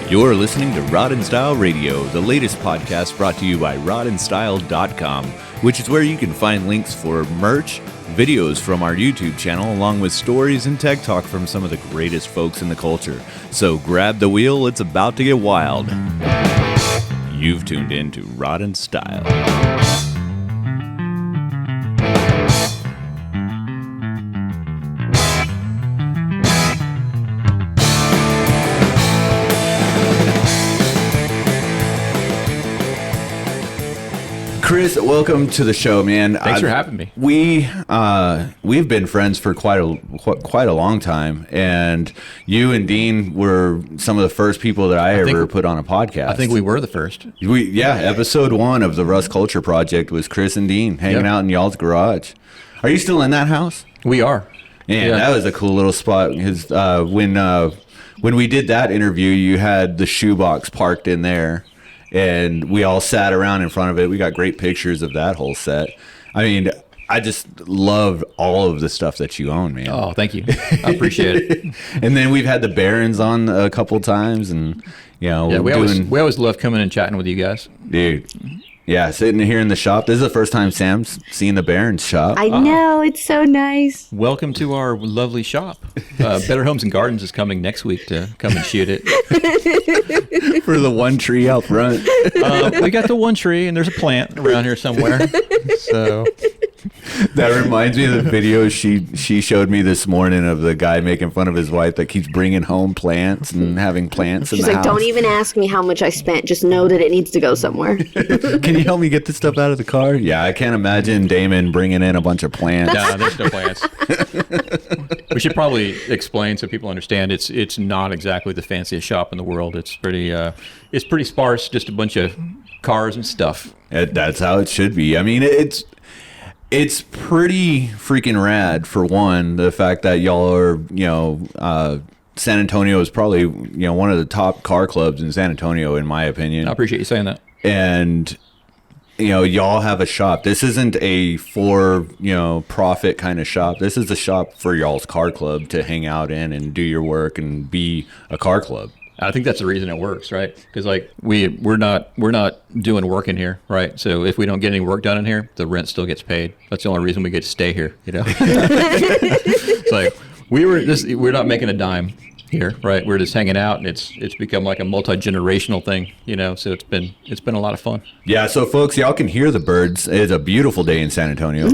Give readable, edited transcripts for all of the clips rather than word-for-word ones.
You're listening to Rod and Style Radio, the latest podcast brought to you by rodandstyle.com, which is where you can find links for merch, videos from our YouTube channel, along with stories and tech talk from some of the greatest folks in the culture. So grab the wheel, it's about to get wild. You've tuned in to Rod and Style. Chris, welcome to the show, man. Thanks for having me. We've been friends for quite a long time, and you and Dean were some of the first people that I ever put on a podcast. I think we were the first. Episode 1 of the Rust Culture Project was Chris and Dean hanging out in y'all's garage. Are you still in that house? We are. Man, that was a cool little spot. Because when we did that interview, you had the shoebox parked in there. And we all sat around in front of it. We got great pictures of that whole set. I mean, I just love all of the stuff that you own, man. Oh, thank you. I appreciate it. And then we've had the Barons on a couple times, and we always love coming and chatting with you guys, dude. Yeah, sitting here in the shop. This is the first time Sam's seen the Barons shop. I know, it's so nice. Welcome to our lovely shop. Better Homes and Gardens is coming next week to come and shoot it. For the one tree out front. We got the one tree, and there's a plant around here somewhere. So that reminds me of the video she showed me this morning of the guy making fun of his wife that keeps bringing home plants and having plants in the house. She's like, don't even ask me how much I spent. Just know that it needs to go somewhere. Can you help me get this stuff out of the car? Yeah, I can't imagine Damon bringing in a bunch of plants. No, there's no plants. We should probably explain so people understand. It's not exactly the fanciest shop in the world. It's pretty sparse, just a bunch of cars and stuff. That's how it should be. I mean, it's pretty freaking rad, for one, the fact that y'all are, San Antonio is probably, one of the top car clubs in San Antonio, in my opinion. I appreciate you saying that. And, y'all have a shop. This isn't a profit kind of shop. This is a shop for y'all's car club to hang out in and do your work and be a car club. I think that's the reason it works, right? Because we're not doing work in here, right? So if we don't get any work done in here, the rent still gets paid. That's the only reason we get to stay here, It's like we're not making a dime here, right? We're just hanging out, and it's become like a multi-generational thing, So it's been a lot of fun. Yeah, so folks, y'all can hear the birds. It's a beautiful day in San Antonio.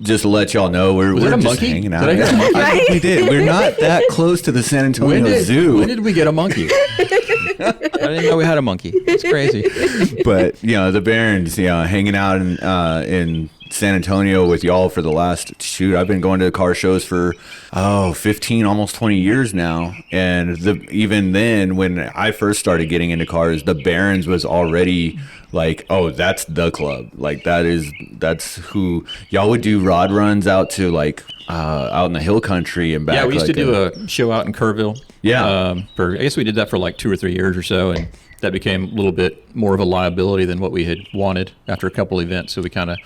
Just to let y'all know, we're just hanging out. Did I hear a monkey? I think we did. We're not that close to the San Antonio Zoo. When did we get a monkey? I didn't know we had a monkey. It's crazy. But the Barons, hanging out in San Antonio with y'all for the last I've been going to car shows for 15 almost 20 years now, and even then, when I first started getting into cars, the Barons was already like, oh, that's the club, like that's who y'all would do rod runs out to, like out in the hill country and back. Yeah, we used to do a show out in Kerrville. Yeah, I guess we did that for like 2 or 3 years or so, and that became a little bit more of a liability than what we had wanted after a couple events, so we kind of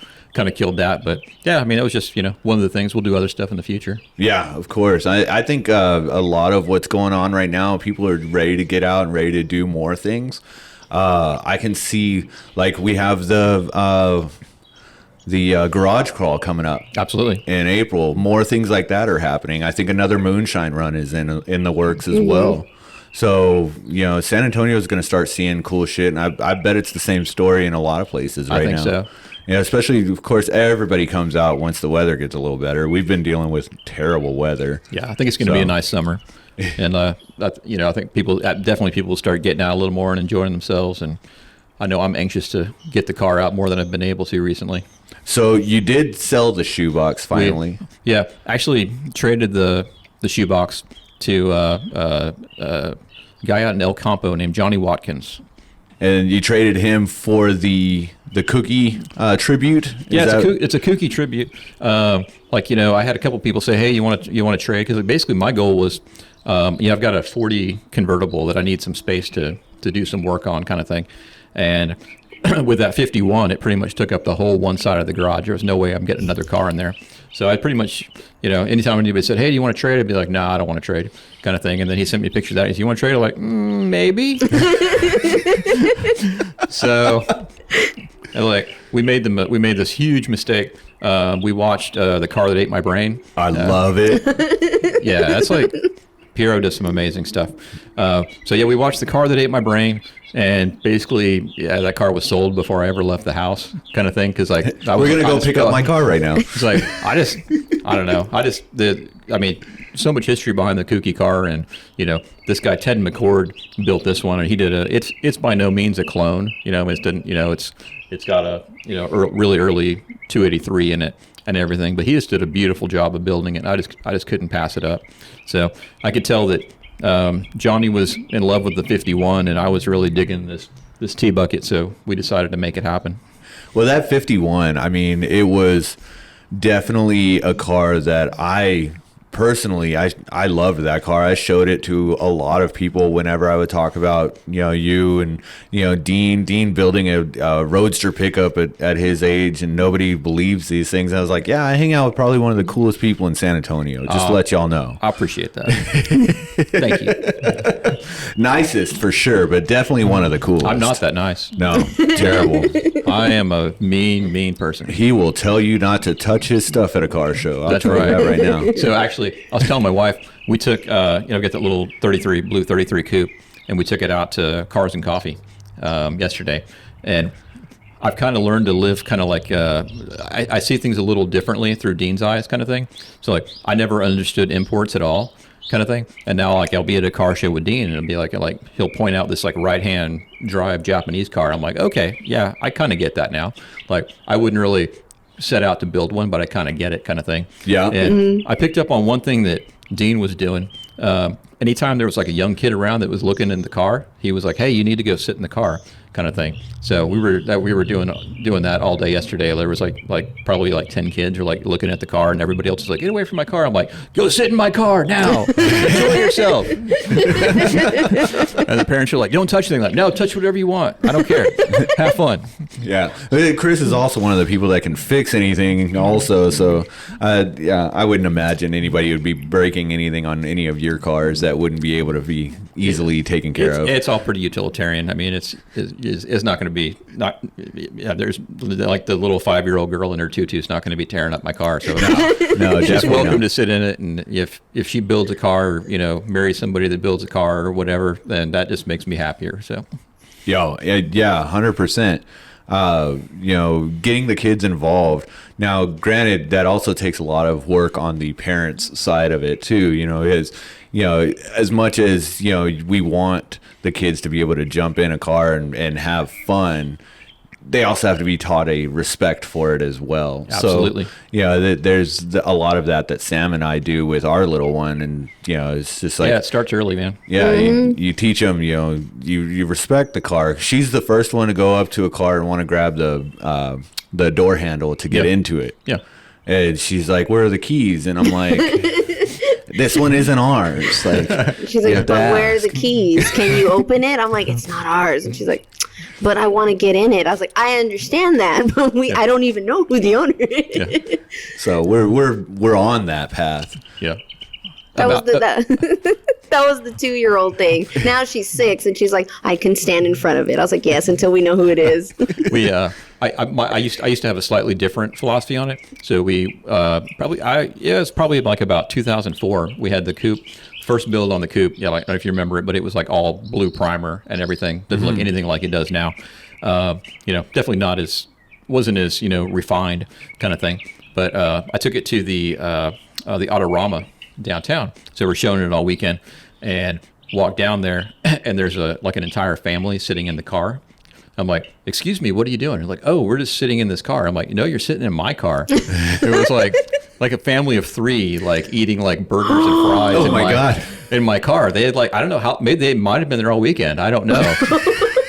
killed that. But yeah, I mean, it was just one of the things. We'll do other stuff in the future. Yeah, of course. I think a lot of what's going on right now, people are ready to get out and ready to do more things. I can see, like, we have the garage crawl coming up. Absolutely. In April. More things like that are happening. I think another moonshine run is in the works as well. So, San Antonio is going to start seeing cool shit, and I bet it's the same story in a lot of places right now. I think so. Especially, of course, everybody comes out once the weather gets a little better. We've been dealing with terrible weather. Yeah, I think it's going to be a nice summer. And, I think people will start getting out a little more and enjoying themselves. And I know I'm anxious to get the car out more than I've been able to recently. So you did sell the shoebox finally. Yeah, actually traded the shoebox to a guy out in El Campo named Johnny Watkins. And you traded him for the cookie tribute? It's a cookie tribute. I had a couple people say, hey, you want to trade? Because basically my goal was, I've got a 40 convertible that I need some space to do some work on, kind of thing. And with that 51, it pretty much took up the whole one side of the garage. There was no way I'm getting another car in there. So I pretty much, anytime anybody said, "Hey, do you want to trade?" I'd be like, "Nah, I don't want to trade," kind of thing. And then he sent me a picture of that. He said, "You want to trade?" I'm like, "Maybe." So, we made this huge mistake. We watched The Car That Ate My Brain. I love it. Yeah, that's like Piero does some amazing stuff. We watched The Car That Ate My Brain, and basically, that car was sold before I ever left the house, kind of thing. Because we're gonna go pick up my car right now. It's like I don't know. So much history behind the Kooky car, and this guy Ted McCord built this one, and he did it's by no means a clone. It's got a really early 283 in it and everything, but he just did a beautiful job of building it. And I just couldn't pass it up. So I could tell that Johnny was in love with the 51, and I was really digging this T-bucket. So we decided to make it happen. Well, that 51, it was definitely a car that I loved that car. I showed it to a lot of people whenever I would talk about, you and, Dean building a roadster pickup at his age, and nobody believes these things. I was like, yeah, I hang out with probably one of the coolest people in San Antonio, just to let y'all know. I appreciate that. Thank you. Nicest for sure, but definitely one of the coolest. I'm not that nice. No, terrible. I am a mean person. He will tell you not to touch his stuff at a car show. I'll tell you that right now. So actually, I was telling my wife, we took, get that little blue 33 coupe, and we took it out to Cars and Coffee yesterday. And I've kind of learned to live kind of like, I see things a little differently through Dean's eyes kind of thing. So like, I never understood imports at all kind of thing. And now like, I'll be at a car show with Dean, and it'll be like he'll point out this like right-hand drive Japanese car. I'm like, okay, yeah, I kind of get that now. Like, I wouldn't really set out to build one, but I kind of get it kind of thing. Yeah. And I picked up on one thing that Dean was doing. Anytime there was like a young kid around that was looking in the car, he was like, "Hey, you need to go sit in the car," kind of thing. So we were doing that all day yesterday. There was like probably like 10 kids are like looking at the car, and everybody else is like, "Get away from my car." I'm like, "Go sit in my car now. Enjoy yourself." And the parents are like, "Don't touch anything." Like, "No, touch whatever you want. I don't care. Have fun." Yeah. Chris is also one of the people that can fix anything also. So, I wouldn't imagine anybody would be breaking anything on any of your cars that wouldn't be able to be easily taken care of. It's all pretty utilitarian. I mean, it's not going to be there's like the little 5-year-old girl in her tutu is not going to be tearing up my car. So no, just welcome to sit in it. And if she builds a car, or, marries somebody that builds a car or whatever, then that just makes me happier. So, yeah, 100%. Getting the kids involved. Now, granted, that also takes a lot of work on the parents' side of it too. As much as we want the kids to be able to jump in a car and have fun, they also have to be taught a respect for it as well. Absolutely. So, there's a lot of that Sam and I do with our little one, and it's just like, yeah, it starts early, man. Yeah, you teach them. You respect the car. She's the first one to go up to a car and want to grab the door handle to get into it. Yeah, and she's like, "Where are the keys?" And I'm like, "This one isn't ours." Like, she's like, "But where are the keys? Can you open it?" I'm like, "It's not ours." And she's like, "But I want to get in it." I was like, "I understand that, but I don't even know who the owner is." Yeah. So we're on that path. Yeah. That was the 2-year-old thing. Now she's 6, and she's like, "I can stand in front of it." I was like, "Yes, until we know who it is." I used to have a slightly different philosophy on it. So it's probably like about 2004. We had the coupe. First build on the coupe, I don't know if you remember it, but it was like all blue primer and everything. Doesn't look anything like it does now. Definitely wasn't as refined kind of thing. But I took it to the Autorama downtown, so we're showing it all weekend, and walked down there, and there's an entire family sitting in the car. I'm like, "Excuse me, what are you doing?" They're like, "Oh, we're just sitting in this car." I'm like, "No, you're sitting in my car." It was like a family of 3, like eating like burgers and fries. Oh my God. In my car. They had I don't know how, maybe they might have been there all weekend. I don't know.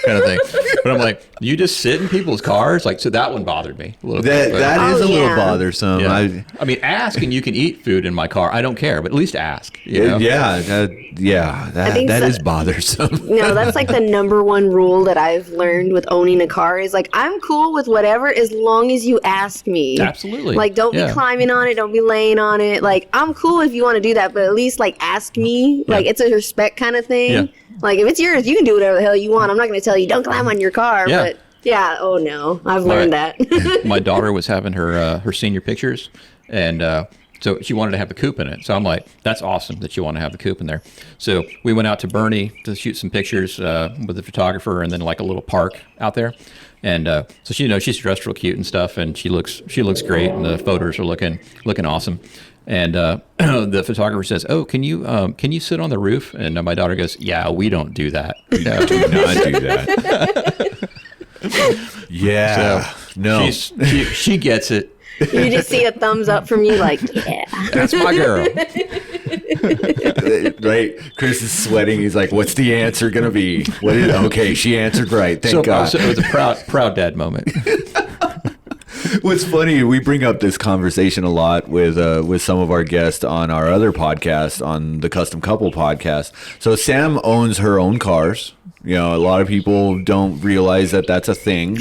Kind of thing. But I'm like, you just sit in people's cars? Like, so that one bothered me a little bit. But, That is a little yeah. bothersome. yeah. I mean, ask and you can eat food in my car. I don't care, but at least ask. You know? That is bothersome. No, that's like the number one rule that I've learned with owning a car is like, I'm cool with whatever as long as you ask me. Absolutely. Like, don't be climbing on it. Don't be laying on it. Like, I'm cool if you want to do that, but at least like ask me. Like, it's a respect kind of thing. Yeah. Like, if it's yours, you can do whatever the hell you want. I'm not going to tell you, don't climb on your car. Yeah. But yeah, oh no, I've learned that. My daughter was having her senior pictures, and so she wanted to have the coupe in it. So I'm like, that's awesome that you want to have the coupe in there. So we went out to Bernie to shoot some pictures with the photographer, and then like a little park out there. And so she's dressed real cute and stuff, and she looks great, and the photos are looking awesome. And the photographer says, "Oh, can you sit on the roof?" And my daughter goes, "Yeah, we don't do that. We do not do that." Yeah. So No. she gets it. You just see a thumbs up from you, like, yeah. That's my girl. Right? Chris is sweating. He's like, "What's the answer gonna be?" Okay, she answered right. Thank God. So it was a proud dad moment. What's funny, we bring up this conversation a lot with some of our guests on our other podcast, on the Kustom Couple podcast. So Sam owns her own cars. You know, a lot of people don't realize that that's a thing.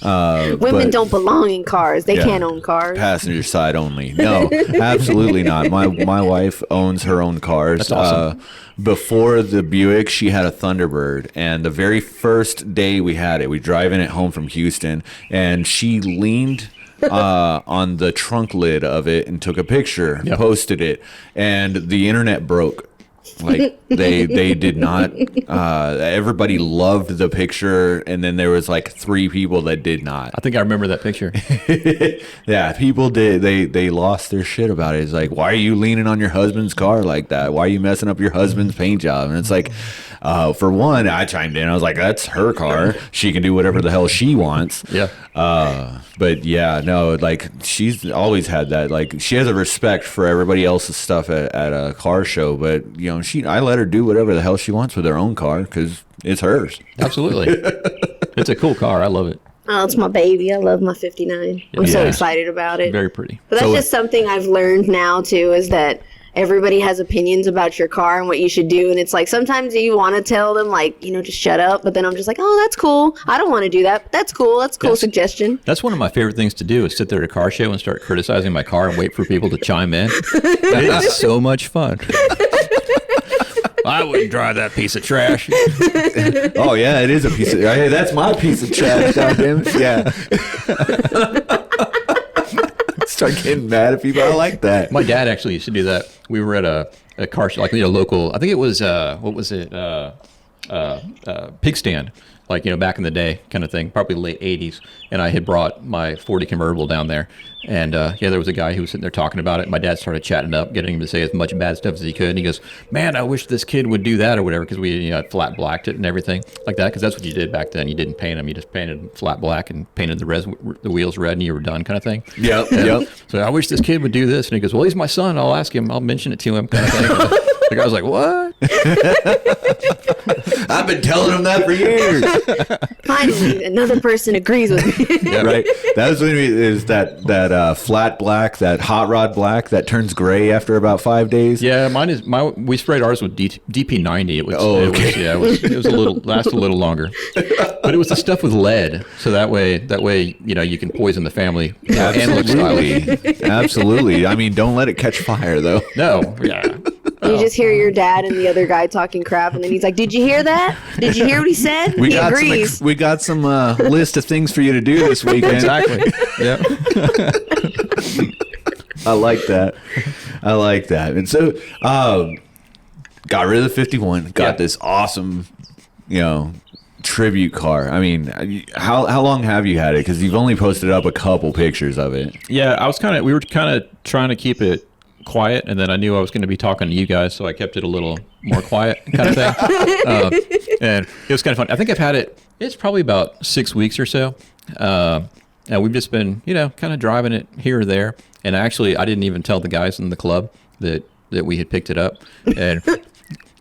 Women don't belong in cars. They can't own cars. Passenger side only. No, absolutely not. My wife owns her own cars. That's awesome. Before the Buick, she had a Thunderbird, and the very first day we had it, we driving it home from Houston, and she leaned on the trunk lid of it and took a picture, posted it, and the internet broke. Like they did not. Everybody loved the picture, and then there was like 3 people that did not. I think I remember that picture. Yeah, people did. They lost their shit about it. It's like, why are you leaning on your husband's car like that? Why are you messing up your husband's paint job? And it's like, for one, I chimed in. I was like, that's her car. She can do whatever the hell she wants. Yeah. But yeah, no, like she's always had that. Like she has a respect for everybody else's stuff at a car show, but you know, I let her do whatever the hell she wants with her own car because it's hers. Absolutely. It's a cool car. I love it. Oh, it's my baby. I love my 59. I'm so excited about it. Very pretty. But that's So- just something I've learned now, too, is that everybody has opinions about your car and what you should do. And it's like, sometimes you want to tell them, like, you know, just shut up. But then I'm just like, oh, that's cool. I don't want to do that. But that's cool. That's a cool suggestion. That's one of my favorite things to do is sit there at a car show and start criticizing my car and wait for people to chime in. It is so much fun. I wouldn't drive that piece of trash. Oh yeah, it is a piece of. Hey, that's my piece of trash. Goddamn it. Yeah. Start getting mad at people. I like that. My dad actually used to do that. We were at a car show, like, you know, local. I think it was what was it? Pig stand. Like, you know, back in the day kind of thing, probably late 80s. And I had brought my 40 convertible down there. And, there was a guy who was sitting there talking about it. My dad started chatting up, getting him to say as much bad stuff as he could. And he goes, man, I wish this kid would do that or whatever, because we flat blacked it and everything like that, because that's what you did back then. You didn't paint them. You just painted them flat black and painted the wheels red and you were done kind of thing. Yep. So I wish this kid would do this. And he goes, well, he's my son. I'll ask him. I'll mention it to him kind of thing. The guy was like, what? I've been telling him that for years. Finally, another person agrees with me. Yeah, right. That was when is that flat black, that hot rod black that turns gray after about 5 days. Yeah, we sprayed ours with DP90. It was, okay. it was a little, lasted a little longer. But it was the stuff with lead. So that way, you can poison the family and look stylish. Absolutely. I mean, don't let it catch fire though. No, yeah. You just hear your dad and the other guy talking crap, and then he's like, "Did you hear that? Did you hear what he said?" He agrees. We got some list of things for you to do this weekend. Exactly. Yeah. I like that. And so, got rid of the 51. Got this awesome, tribute car. I mean, how long have you had it? Because you've only posted up a couple pictures of it. Yeah, we were kind of trying to keep it quiet, and then I knew I was going to be talking to you guys, so I kept it a little more quiet kind of thing. And it was kind of fun. I think I've had it's probably about 6 weeks or so. And we've just been, kind of driving it here or there. And actually, I didn't even tell the guys in the club that we had picked it up. And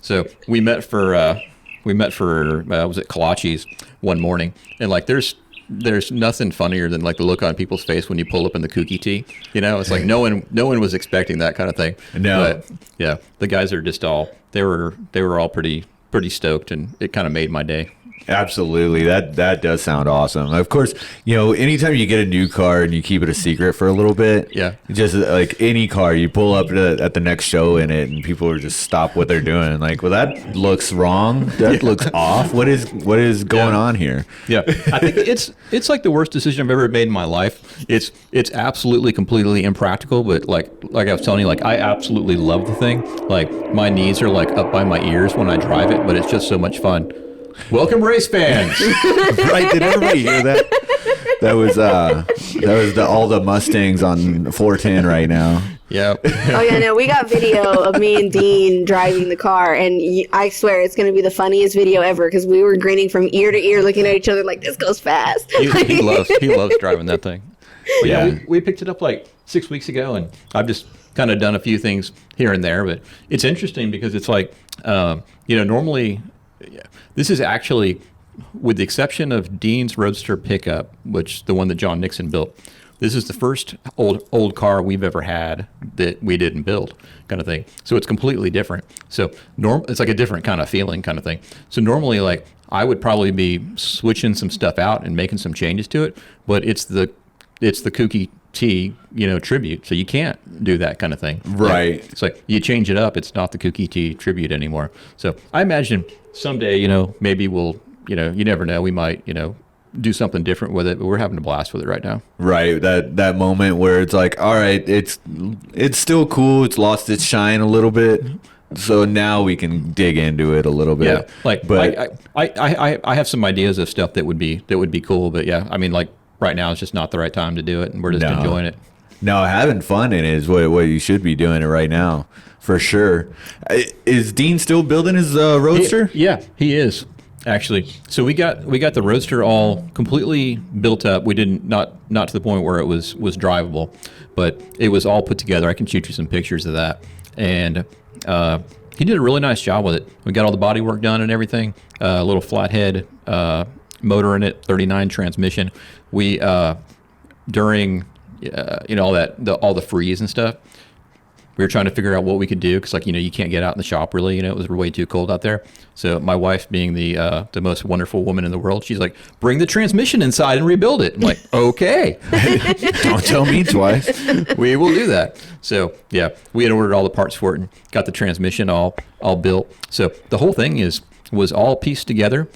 so we met for for was it kolaches one morning, and like there's nothing funnier than like the look on people's face when you pull up in the kooky tee. You know, it's like no one was expecting that kind of thing. No. But yeah, the guys are just they were all pretty stoked, and it kind of made my day. Absolutely. That does sound awesome. Of course, you know, anytime you get a new car and you keep it a secret for a little bit, Yeah. just like any car, you pull up at the next show in it and people are just stop what they're doing. Like, well, that looks wrong. That looks off. What is going on here? Yeah, I think it's like the worst decision I've ever made in my life. It's absolutely completely impractical, but like I was telling you, like I absolutely love the thing. Like my knees are like up by my ears when I drive it, but it's just so much fun. Welcome, race fans. Right? Did everybody hear that? That was all the Mustangs on 410 right now. Yeah. Oh yeah, no, we got video of me and Dean driving the car, and I swear it's going to be the funniest video ever because we were grinning from ear to ear, looking at each other like this goes fast. He loves driving that thing. But Yeah. we picked it up like 6 weeks ago, and I've just kind of done a few things here and there. But it's interesting because it's like, normally, this is actually, with the exception of Dean's Roadster pickup, which the one that John Nixon built, this is the first old car we've ever had that we didn't build, kind of thing. So it's completely different. So it's like a different kind of feeling, kind of thing. So normally, like I would probably be switching some stuff out and making some changes to it, but it's the kooky T, tribute. So you can't do that kind of thing. Right. Like, it's like you change it up. It's not the kooky T tribute anymore. So I imagine someday, maybe we'll, you never know. We might, do something different with it, but we're having a blast with it right now. Right. That moment where it's like, all right, it's still cool. It's lost its shine a little bit. So now we can dig into it a little bit. Yeah. Like, but I have some ideas of stuff that would be cool, but yeah, I mean, like right now it's just not the right time to do it, and we're just enjoying it. No, having fun in it is what you should be doing it right now, for sure. Is Dean still building his Roadster? Yeah, he is actually. So we got the Roadster all completely built up. We didn't not to the point where it was drivable, but it was all put together. I can shoot you some pictures of that, and he did a really nice job with it. We got all the body work done and everything. A little flathead motor in it, 39 transmission. We during all the freeze and stuff, we were trying to figure out what we could do because, like, you can't get out in the shop really. It was way too cold out there. So my wife, being the most wonderful woman in the world, she's like, bring the transmission inside and rebuild it. I'm like, okay. Don't tell me twice. We will do that. So yeah, we had ordered all the parts for it and got the transmission all built. So the whole thing was all pieced together.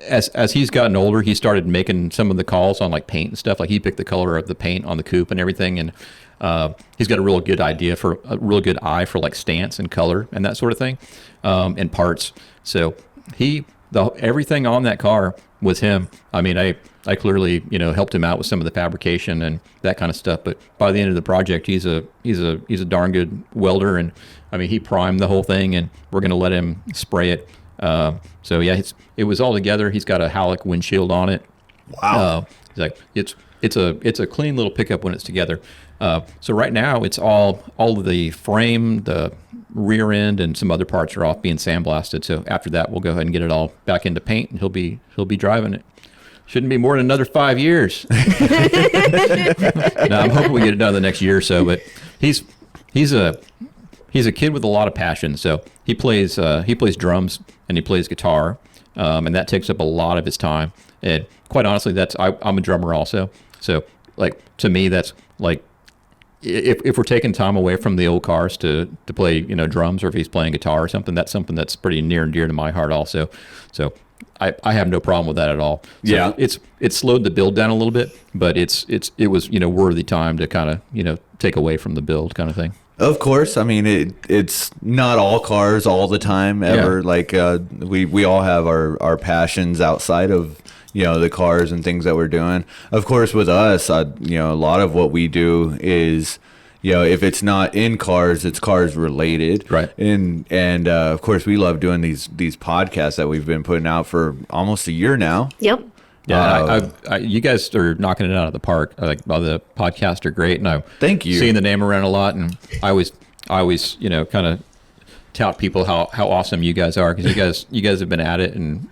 As he's gotten older, he started making some of the calls on like paint and stuff. Like he picked the color of the paint on the coupe and everything, and he's got a real good eye for like stance and color and that sort of thing, and parts. So everything on that car was him. I mean, I clearly helped him out with some of the fabrication and that kind of stuff. But by the end of the project, he's a darn good welder, and I mean he primed the whole thing, and we're gonna let him spray it. So yeah, it was all together. He's got a Halleck windshield on it. Wow. It's a clean little pickup when it's together. So right now it's all of the frame, the rear end, and some other parts are off being sandblasted. So after that, we'll go ahead and get it all back into paint, and he'll be driving it. Shouldn't be more than another 5 years. No, I'm hoping we get it done the next year or so. But he's a kid with a lot of passion. So he plays drums and he plays guitar, and that takes up a lot of his time. And quite honestly, I'm a drummer also. So like to me, that's like if we're taking time away from the old cars to play drums, or if he's playing guitar or something, that's something that's pretty near and dear to my heart also. So I have no problem with that at all. So yeah, it's slowed the build down a little bit, but it was worthy time to kind of take away from the build kind of thing. Of course. I mean, it's not all cars all the time ever. Yeah. Like we all have our passions outside of the cars and things that we're doing. Of course, with us, a lot of what we do is if it's not in cars, it's cars related. Right. And of course, we love doing these podcasts that we've been putting out for almost a year now. Yep. Yeah, you guys are knocking it out of the park. Like, the podcasts are great, and Thank you. Seeing the name around a lot, and I always kind of tout people how awesome you guys are, because you guys have been at it and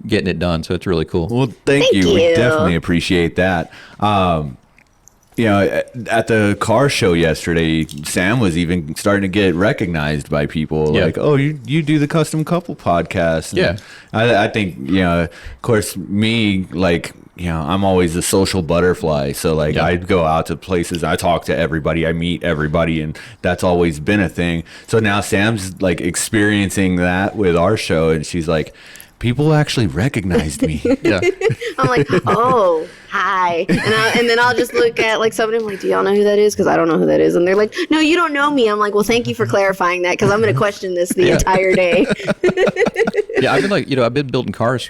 getting it done. So it's really cool. Well, thank you. We you. definitely appreciate that. At the car show yesterday, Sam was even starting to get recognized by people. Yeah. Like, oh, you do the Kustom Couple podcast. And I think, of course, me, like, I'm always a social butterfly. So, like, I go out to places, I talk to everybody, I meet everybody, and that's always been a thing. So now Sam's, like, experiencing that with our show, and she's like, people actually recognized me. Yeah. I'm like, oh, hi. And then I'll just look at like somebody, I'm like, do y'all know who that is? Because I don't know who that is. And they're like, no, you don't know me. I'm like, well, thank you for clarifying that, because I'm going to question this the entire day. Yeah, I've been like, I've been building cars,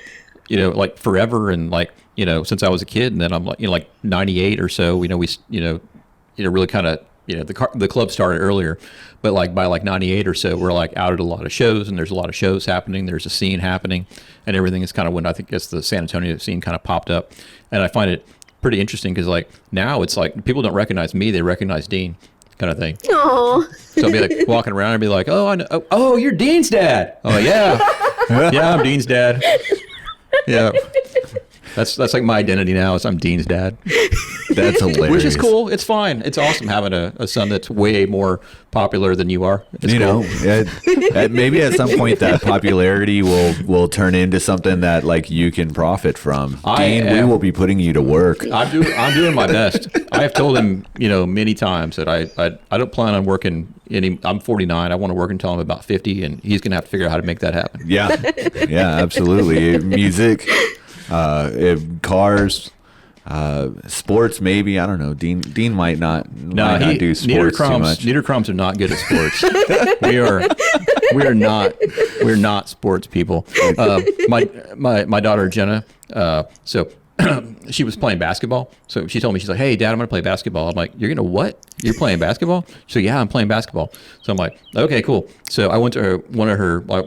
like forever, and like, since I was a kid. And then I'm like, like 98 or so, we, really kind of, the club started earlier, but like by like 98 or so, we're like out at a lot of shows, and there's a lot of shows happening. There's a scene happening, and everything is kind of when I think the San Antonio scene kind of popped up. And I find it pretty interesting, because like now it's like people don't recognize me, they recognize Dean, kind of thing. Oh. So I'll be like walking around and be like, oh, I know. Oh, you're Dean's dad. Oh yeah. Yeah, I'm Dean's dad. Yeah. That's like my identity now, is I'm Dean's dad. That's hilarious. Which is cool. It's fine. It's awesome having a son that's way more popular than you are. It's cool. Maybe at some point that popularity will turn into something that like you can profit from. Dean, we will be putting you to work. I'm doing my best. I have told him, many times that I don't plan on working I'm 49. I want to work until I'm about 50, and he's going to have to figure out how to make that happen. Yeah, absolutely. Music, cars, sports, maybe. I don't know. Dean might not do sports too much. Niederkroms are not good at sports. We're not sports people. My daughter Jenna, so she was playing basketball. So she told me, she's like, hey, Dad, I'm going to play basketball. I'm like, you're going to what? You're playing basketball? So yeah, I'm playing basketball. So I'm like, okay, cool. So I went to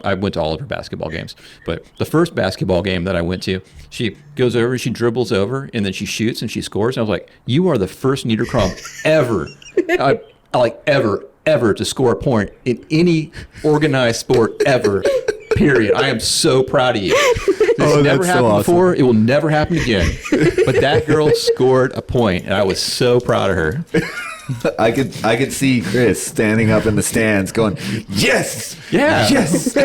I went to all of her basketball games. But the first basketball game that I went to, she goes over, she dribbles over, and then she shoots and she scores. And I was like, you are the first Niederkrom ever, ever to score a point in any organized sport ever. Period. I am so proud of you. This never happened before. It will never happen again. But that girl scored a point, and I was so proud of her. I could see Chris standing up in the stands going, yes, yeah, yes,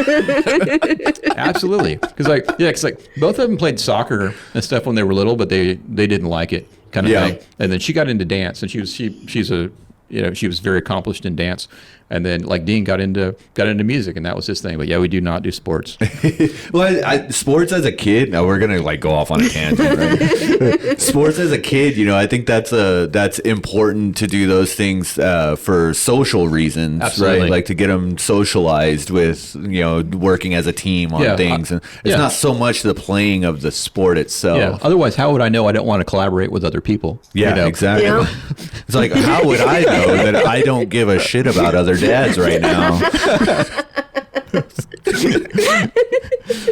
absolutely. Because both of them played soccer and stuff when they were little, but they didn't like it, kind of thing. And then she got into dance, and she was very accomplished in dance. And then like Dean got into music, and that was his thing. But yeah, we do not do sports. Well, sports as a kid. Now we're gonna like go off on a tangent. Right? Sports as a kid, I think that's important to do those things for social reasons, absolutely. Right? Like to get them socialized with working as a team on things, and it's not so much the playing of the sport itself. Yeah. Otherwise, how would I know I don't want to collaborate with other people? Yeah, exactly. It's like, how would I know that I don't give a shit about other dads right now?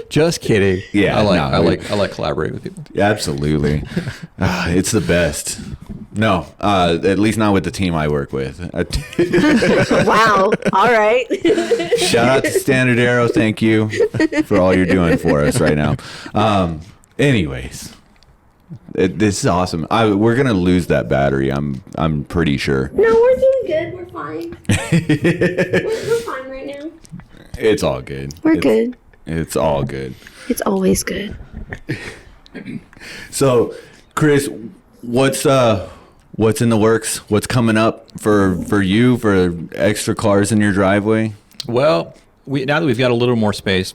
Just kidding. Yeah, I like collaborating with people. Absolutely. It's the best. No, at least not with the team I work with. Wow. All right. Shout out to Standard Aero. Thank you for all you're doing for us right now. Anyways, this is awesome. We're gonna lose that battery. I'm pretty sure. No, we're doing good. We're fine. we're fine right now. It's all good. We're good. It's all good. It's always good. So, Chris, what's in the works? What's coming up for you for extra cars in your driveway? Well, now that we've got a little more space,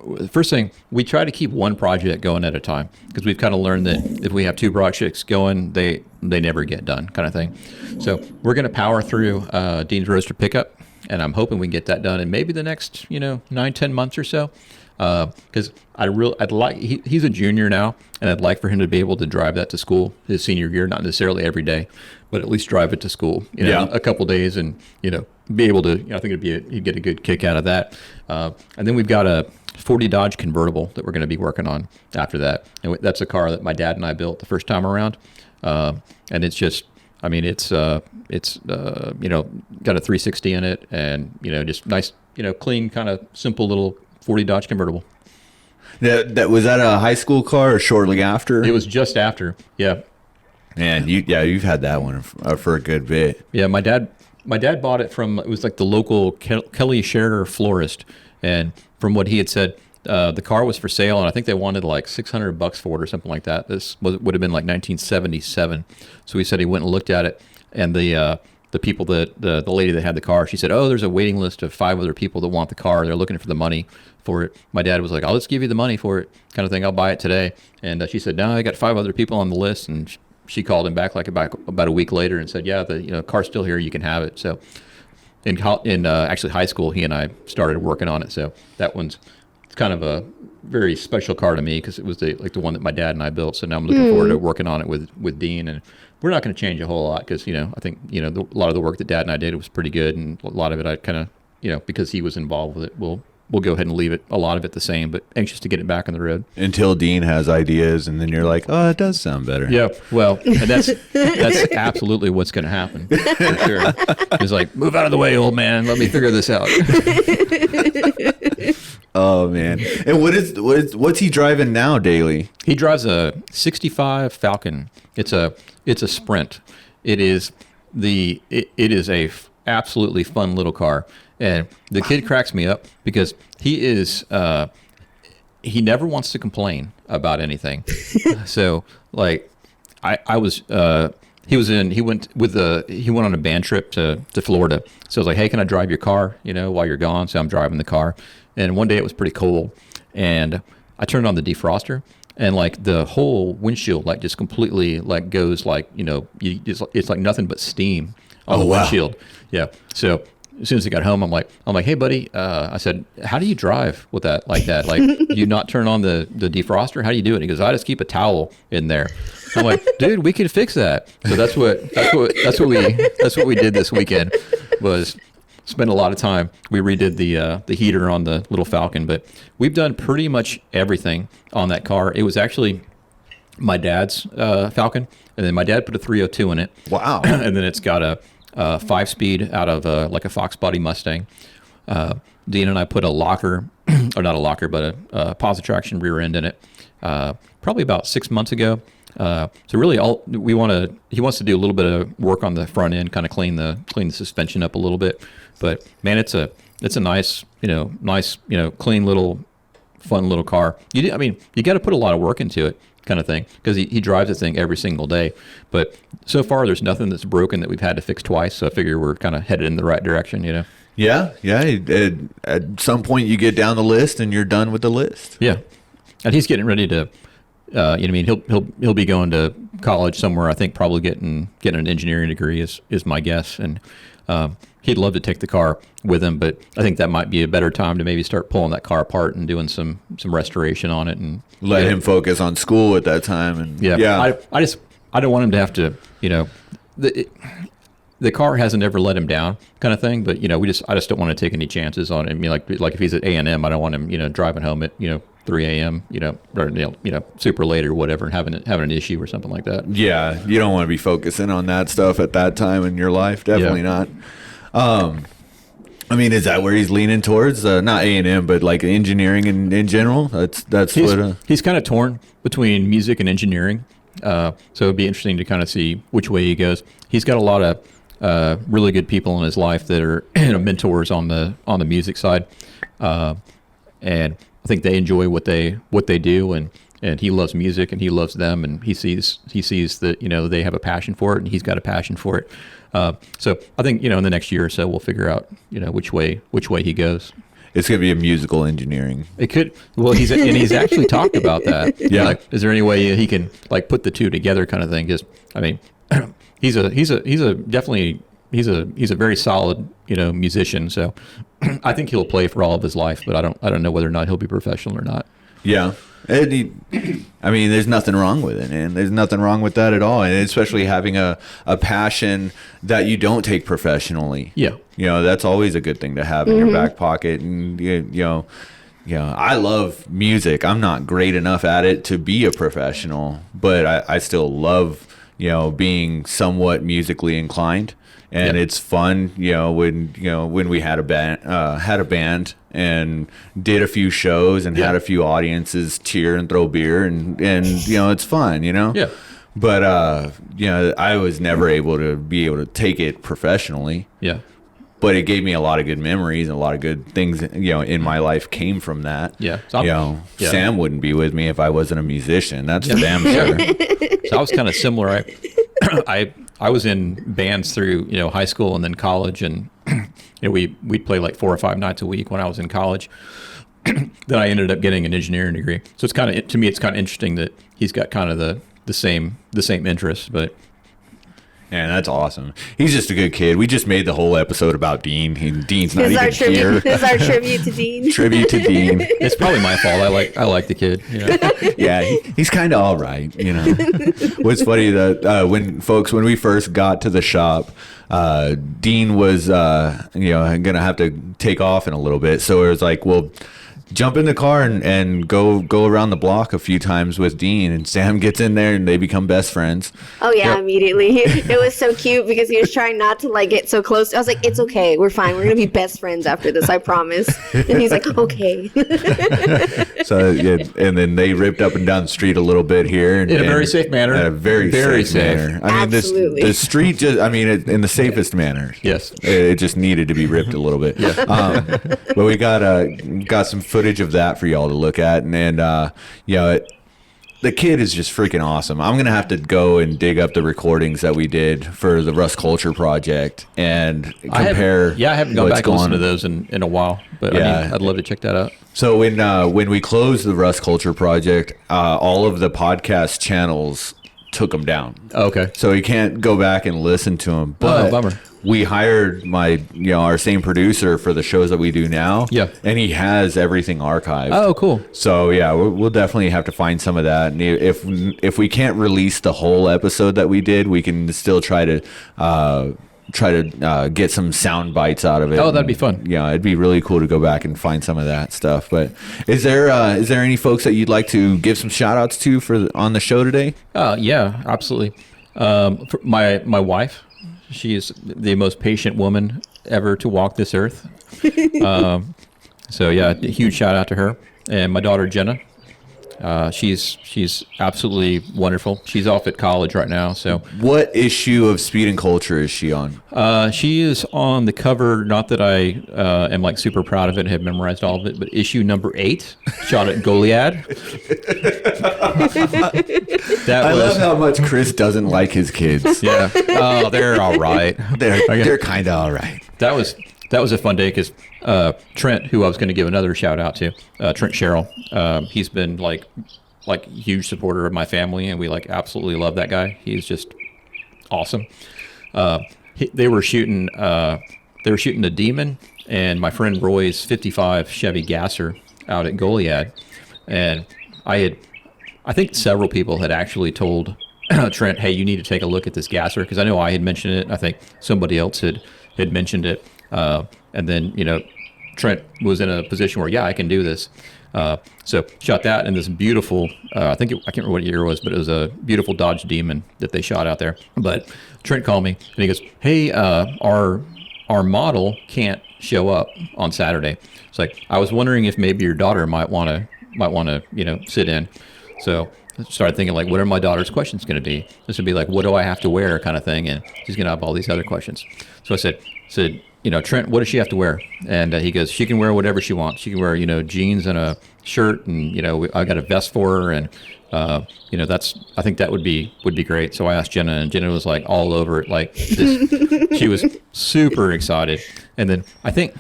the first thing, we try to keep one project going at a time, because we've kind of learned that if we have two projects going, they never get done, kind of thing. So we're going to power through Dean's Roadster pickup, and I'm hoping we can get that done in maybe the next 9-10 months or so. Because he's a junior now, and I'd like for him to be able to drive that to school his senior year, not necessarily every day, but at least drive it to school, a couple days, and be able to. I think he'd get a good kick out of that. And then we've got a 40 Dodge convertible that we're going to be working on after that, and that's a car that my dad and I built the first time around, and it's just I mean, it's got a 360 in it, and just nice, clean, kind of simple little 40 Dodge convertible. That was that a high school car or shortly after? It was just after. Yeah. Man, you've had that one for a good bit. Yeah, my dad bought it from, it was like the local Kelly Scherer florist, and from what he had said, the car was for sale, and I think they wanted like $600 for it or something like that. Would have been like 1977. So he said he went and looked at it, and the people that the lady that had the car, she said, "Oh, there's a waiting list of 5 other people that want the car. They're looking for the money for it." My dad was like, "I'll just give you the money for it, kind of thing. I'll buy it today." And she said, "No, I got 5 other people on the list," and she called him back like about a week later and said, "Yeah, the car's still here. You can have it." So in actually high school, he and I started working on it. So that one's kind of a very special car to me because it was the one that my dad and I built. So now I'm looking forward to working on it with Dean, and we're not going to change a whole lot because I think a lot of the work that Dad and I did was pretty good, and a lot of it I kind of because he was involved with it, we'll go ahead and leave a lot of it the same, but anxious to get it back on the road. Until Dean has ideas, and then you're like, "Oh, it does sound better." Yeah, well, and that's absolutely what's going to happen. For sure. He's like, "Move out of the way, old man. Let me figure this out." Oh man! And what's he driving now daily? He drives a '65 Falcon. It's a Sprint. It is a absolutely fun little car. And the kid cracks me up because he never wants to complain about anything. So like he went on a band trip to Florida. So I was like, "Hey, can I drive your car, while you're gone?" So I'm driving the car. And one day it was pretty cold, and I turned on the defroster, and like the whole windshield like just completely like goes like, it's like nothing but steam on the windshield. Yeah. So as soon as I got home, I'm like, "Hey, buddy," I said, "How do you drive with that like that? Like, do you not turn on the defroster? How do you do it?" He goes, "I just keep a towel in there." I'm like, "Dude, we could fix that." So that's what we did this weekend was spend a lot of time. We redid the heater on the little Falcon, but we've done pretty much everything on that car. It was actually my dad's Falcon, and then my dad put a 302 in it. Wow! And then it's got a 5-speed out of like a Fox body Mustang. Dean and I put a locker, or not a locker, but a positive traction rear end in it. Probably about 6 months ago. So really, he wants to do a little bit of work on the front end, kind of clean the suspension up a little bit. But man, it's a nice, clean little, fun little car. You got to put a lot of work into it, kind of thing, because he drives the thing every single day. But so far, there's nothing that's broken that we've had to fix twice. So I figure we're kind of headed in the right direction, Yeah. At some point, you get down the list, and you're done with the list. Yeah, and he's getting ready to. He'll be going to college somewhere. I think probably getting an engineering degree is my guess, and he'd love to take the car with him. But I think that might be a better time to maybe start pulling that car apart and doing some restoration on it, and let him focus on school at that time. And I don't want him to have to. The car hasn't ever let him down, kind of thing. But I just don't want to take any chances on it. I mean, like if he's at A&M, I don't want him driving home at 3 a.m. Or super late or whatever, and having an issue or something like that. Yeah, you don't want to be focusing on that stuff at that time in your life. Definitely not. Is that where he's leaning towards? Not A&M, but like engineering in general. He's kind of torn between music and engineering. So it'd be interesting to kind of see which way he goes. He's got a lot of really good people in his life that are mentors on the music side, and I think they enjoy what they do, and he loves music and he loves them, and he sees that they have a passion for it, and he's got a passion for it. So I think in the next year or so we'll figure out which way he goes. It's going to be a musical engineering. It could. Well, he's actually talked about that. Yeah. Like, is there any way he can like put the two together, kind of thing? Because he's a very solid musician. So I think he'll play for all of his life, but I don't know whether or not he'll be professional or not. Yeah. There's nothing wrong with it, and there's nothing wrong with that at all, and especially having a passion that you don't take professionally. Yeah. That's always a good thing to have in your back pocket, and I love music. I'm not great enough at it to be a professional, but I still love being somewhat musically inclined. And it's fun, when we had a band and did a few shows and had a few audiences cheer and throw beer and it's fun, Yeah. But I was never able to take it professionally. Yeah. But it gave me a lot of good memories and a lot of good things, in my life came from that. Yeah. Sam wouldn't be with me if I wasn't a musician. That's for damn sure. So I was kind of similar. I was in bands through, high school and then college, and we'd play like 4 or 5 nights a week when I was in college. Then I ended up getting an engineering degree. So it's kind of, to me, it's kind of interesting that he's got kind of the same interests, but. Man, that's awesome. He's just a good kid. We just made the whole episode about Dean. Dean's not even here. This is our tribute to Dean. Tribute to Dean. It's probably my fault. I like the kid. Yeah, he's kind of all right. What's funny that when we first got to the shop, Dean was gonna have to take off in a little bit. So it was like, well, jump in the car and go around the block a few times with Dean, and Sam gets in there and they become best friends. Oh yeah, immediately. It was so cute because he was trying not to get so close. I was like, it's okay, we're fine, we're gonna be best friends after this, I promise. And he's like, okay. So and then they ripped up and down the street a little bit here in a very safe manner. In a very safe manner. I mean, Absolutely. the street in the safest manner. Yes. It just needed to be ripped a little bit. Yeah. But we got some footage of that for y'all to look at, and the kid is just freaking awesome. I'm gonna have to go and dig up the recordings that we did for the Rust Culture project and compare. I haven't gone back and listened to those in a while, but I'd love to check that out. So when we closed the Rust Culture project, all of the podcast channels took them down. Okay. So you can't go back and listen to them. But bummer. We hired our same producer for the shows that we do now. Yeah. And he has everything archived. Oh, cool. So yeah, we'll definitely have to find some of that. And if we can't release the whole episode that we did, we can still try to get some sound bites out of it. Oh, that'd be fun. Yeah, it'd be really cool to go back and find some of that stuff. But is there any folks that you'd like to give some shout outs to on the show today? Yeah, absolutely. For my wife, she is the most patient woman ever to walk this earth. So yeah, a huge shout out to her. And my daughter Jenna. She's absolutely wonderful. She's off at college right now. So, what issue of Speed and Culture is she on? She is on the cover. Not that I am super proud of it and have memorized all of it, but issue number 8, shot at Goliad. I love how much Chris doesn't like his kids. Yeah. Oh, they're all right. They're kind of all right. That was a fun day because Trent, who I was going to give another shout out to, Trent Sherrill, he's been like huge supporter of my family, and we absolutely love that guy. He's just awesome. They were shooting the Demon and my friend Roy's 55 Chevy Gasser out at Goliad, and I think several people had actually told Trent, hey, you need to take a look at this Gasser, because I know I had mentioned it. I think somebody else had mentioned it. And then, Trent was in a position where, I can do this. So shot that in this beautiful, I can't remember what year it was, but it was a beautiful Dodge Demon that they shot out there. But Trent called me and he goes, hey, our model can't show up on Saturday. It's like, I was wondering if maybe your daughter might want to, sit in. So I started thinking, what are my daughter's questions going to be? This would be what do I have to wear kind of thing. And she's going to have all these other questions. So I said, Trent, what does she have to wear? And he goes, she can wear whatever she wants. She can wear, jeans and a shirt, and I got a vest for her, and I think that would be great. So I asked Jenna, and Jenna was all over it, she was super excited. And then I think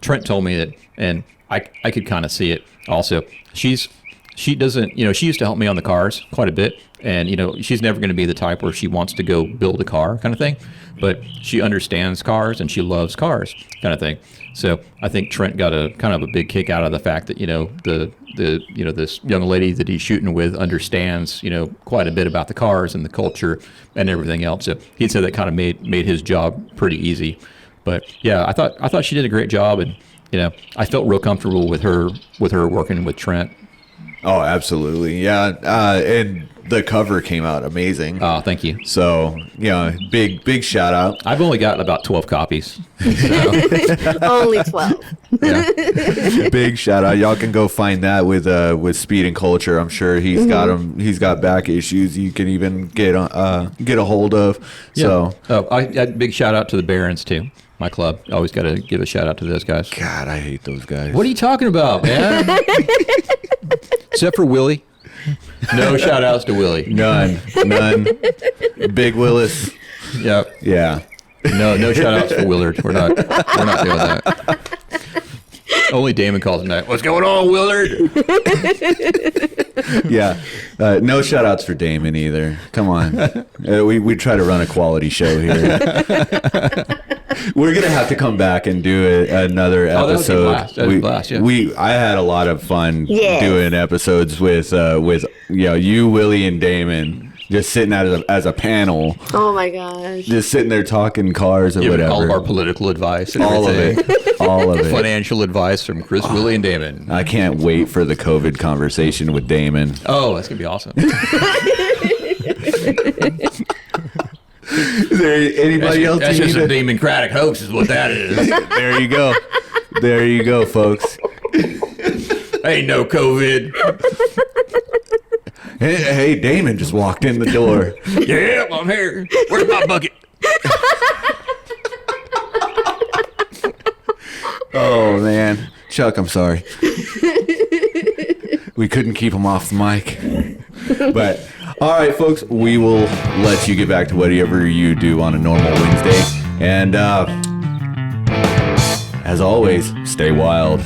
Trent told me that, and I could kind of see it also. She doesn't, she used to help me on the cars quite a bit. And, she's never going to be the type where she wants to go build a car kind of thing. But she understands cars and she loves cars kind of thing. So I think Trent got a kind of a big kick out of the fact that, this young lady that he's shooting with understands, quite a bit about the cars and the culture and everything else. So he'd say that kind of made his job pretty easy. But yeah, I thought she did a great job, and, I felt real comfortable with her working with Trent. Oh, absolutely. Yeah. And the cover came out amazing. Oh, thank you. So, big shout out. I've only gotten about 12 copies. So, Only 12. yeah. Big shout out. Y'all can go find that with Speed and Culture. I'm sure he's got them. He's got back issues you can even get a hold of. So, I big shout out to the Barons too. My club. Always got to give a shout out to those guys. God, I hate those guys. What are you talking about, man? Except for Willie. No shout outs to Willie. None. Big Willis. Yep. Yeah. No shout outs for Willard. We're not doing that. Only Damon calls him that. What's going on, Willard? Yeah. No shout outs for Damon either. Come on. We try to run a quality show here. We're going to have to come back and do another episode. That was a blast, yeah. I had a lot of fun Yes. doing episodes with you, Willie, and Damon. Just sitting as a panel, Oh my gosh. just sitting there talking cars or Giving whatever. all of our political advice and All of everything. it. All of it. Financial advice from Chris, Willie, and Damon. I can't wait for the COVID conversation with Damon. Oh, that's going to be awesome. Is there anybody else? That's you just need a to- democratic hoax is what that is. There you go. There you go, folks. Ain't no COVID. Hey, Damon just walked in the door. Yeah, I'm here. Where's my bucket? Oh, man. Chuck, I'm sorry. We couldn't keep him off the mic. But, all right, folks, we will let you get back to whatever you do on a normal Wednesday. And, as always, stay wild.